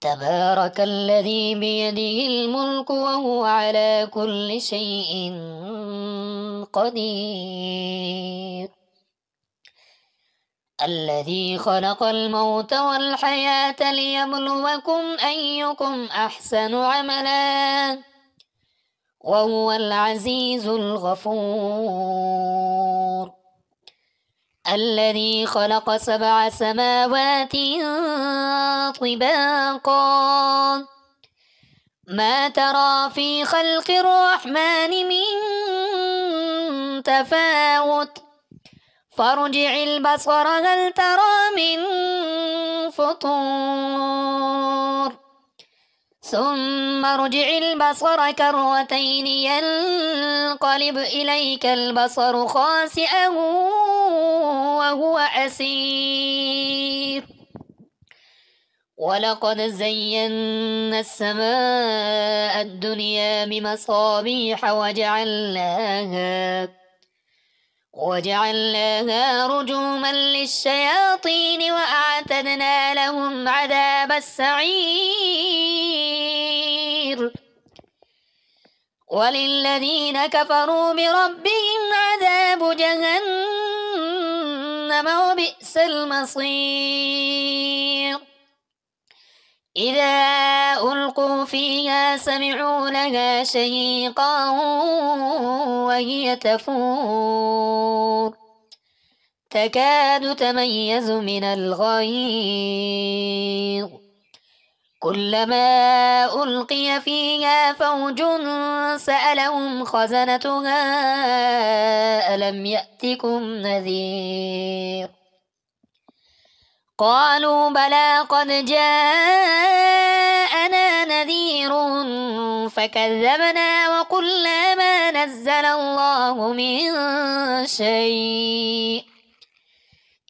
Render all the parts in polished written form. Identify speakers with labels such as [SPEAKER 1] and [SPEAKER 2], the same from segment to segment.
[SPEAKER 1] تبارك الذي بيده الملك وهو على كل شيء قدير. الذي خلق الموت والحياة ليبلوكم أيكم أحسن عملا وهو العزيز الغفور. الذي خلق 7 سماوات طباقا ما ترى في خلق الرحمن من تفاوت فارجع البصر هل ترى من فطور ثم ارجع البصر كرتين ينقلب إليك البصر خاسئا وهو حسير. ولقد زينا السماء الدنيا بمصابيح وجعلناها رجوما للشياطين وأعتدنا لهم عذاب السعير. وللذين كفروا بربهم عذاب جهنم وبئس المصير. إذا ألقوا فيها سمعوا لها شهيقا وهي تفور تكاد تميز من الغيظ كلما ألقي فيها فوج سألهم خزنتها ألم يأتكم نذير قالوا بلى قد جاءنا نذير فكذبنا وقلنا ما نزل الله من شيء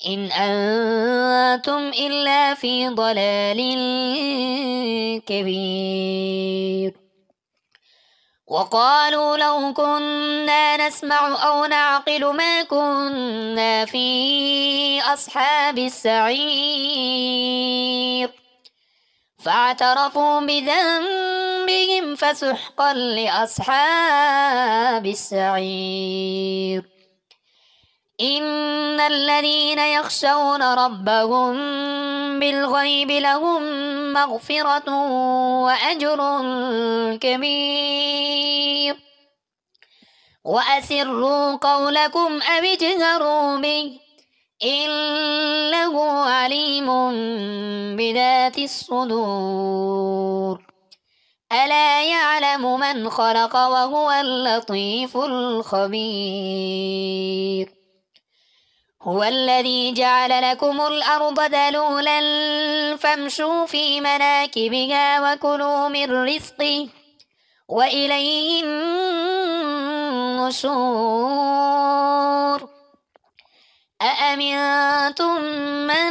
[SPEAKER 1] إن أنتم إلا في ضلال كبير. وقالوا لو كنا نسمع أو نعقل ما كنا في أصحاب السعير فاعترفوا بذنبهم فسحقا لأصحاب السعير. إن الذين يخشون ربهم بالغيب لهم مغفرة وأجر كبير. وأسروا قولكم أو اجهروا به إنه عليم بذات الصدور. ألا يعلم من خلق وهو اللطيف الخبير. هو الذي جعل لكم الأرض ذلولا فامشوا في مناكبها وكلوا من رزقه وإليه النشور. أأمنتم من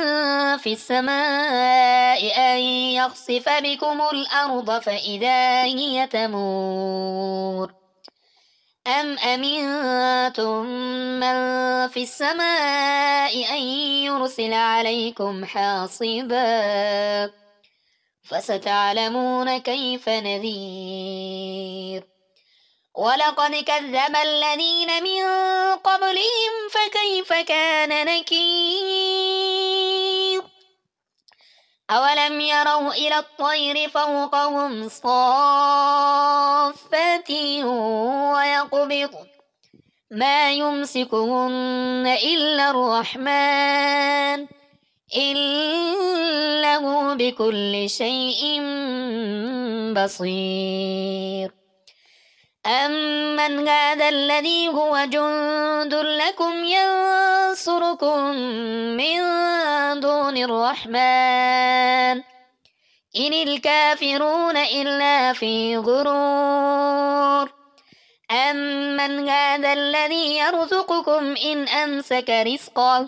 [SPEAKER 1] في السماء أن يخسف بكم الأرض فإذا هي تمور أم أمنتم من في السماء أن يرسل عليكم حاصبا فستعلمون كيف نذير. ولقد كذب الذين من قبلهم فكيف كان نكير. أولم يروا إلى الطير فوقهم صافات ويقبض ما يمسكهن إلا الرحمن إنه بكل شيء بصير. أمن هذا الذي هو جند لكم ينصركم من دون الرحمن إن الكافرون إلا في غرور. أمن هذا الذي يرزقكم إن أمسك رزقه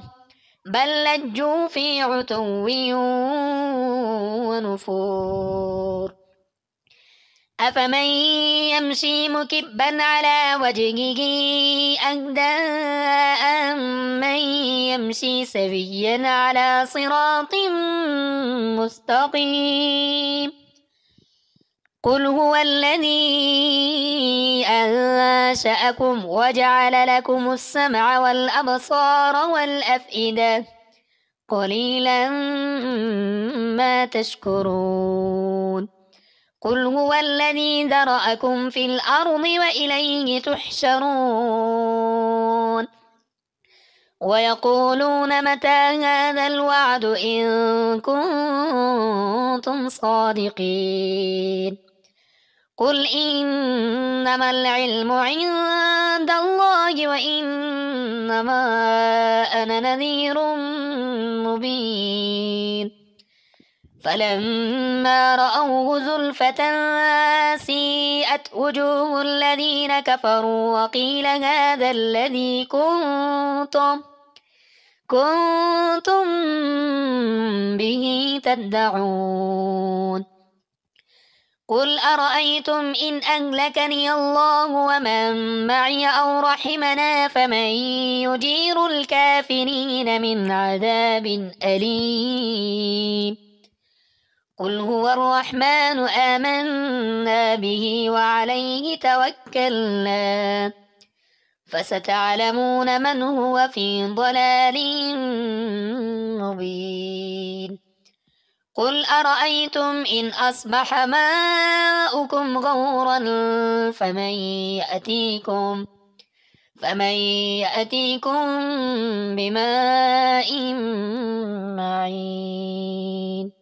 [SPEAKER 1] بل لجوا في عتو ونفور. أفمن يمشي مكبا على وجهه أهدى أمن يمشي سويا على صراط مستقيم. قل هو الذي أنشأكم وجعل لكم السمع والأبصار والأفئدة قليلا ما تشكرون قل هو الذي ذرأكم في الأرض وإليه تحشرون ويقولون متى هذا الوعد إن كنتم صادقين قل إنما العلم عند الله وإنما أنا نذير مبين فلما رأوه زلفة سيئت وجوه الذين كفروا وقيل هذا الذي كنتم به تدعون قل أرأيتم إن أهلكني الله ومن معي أو رحمنا فمن يجير الكافرين من عذاب أليم قل هو الرحمن آمنا به وعليه توكلنا فستعلمون من هو في ضلال مبين قل أرأيتم إن أصبح ماؤكم غورا فمن يأتيكم بماء معين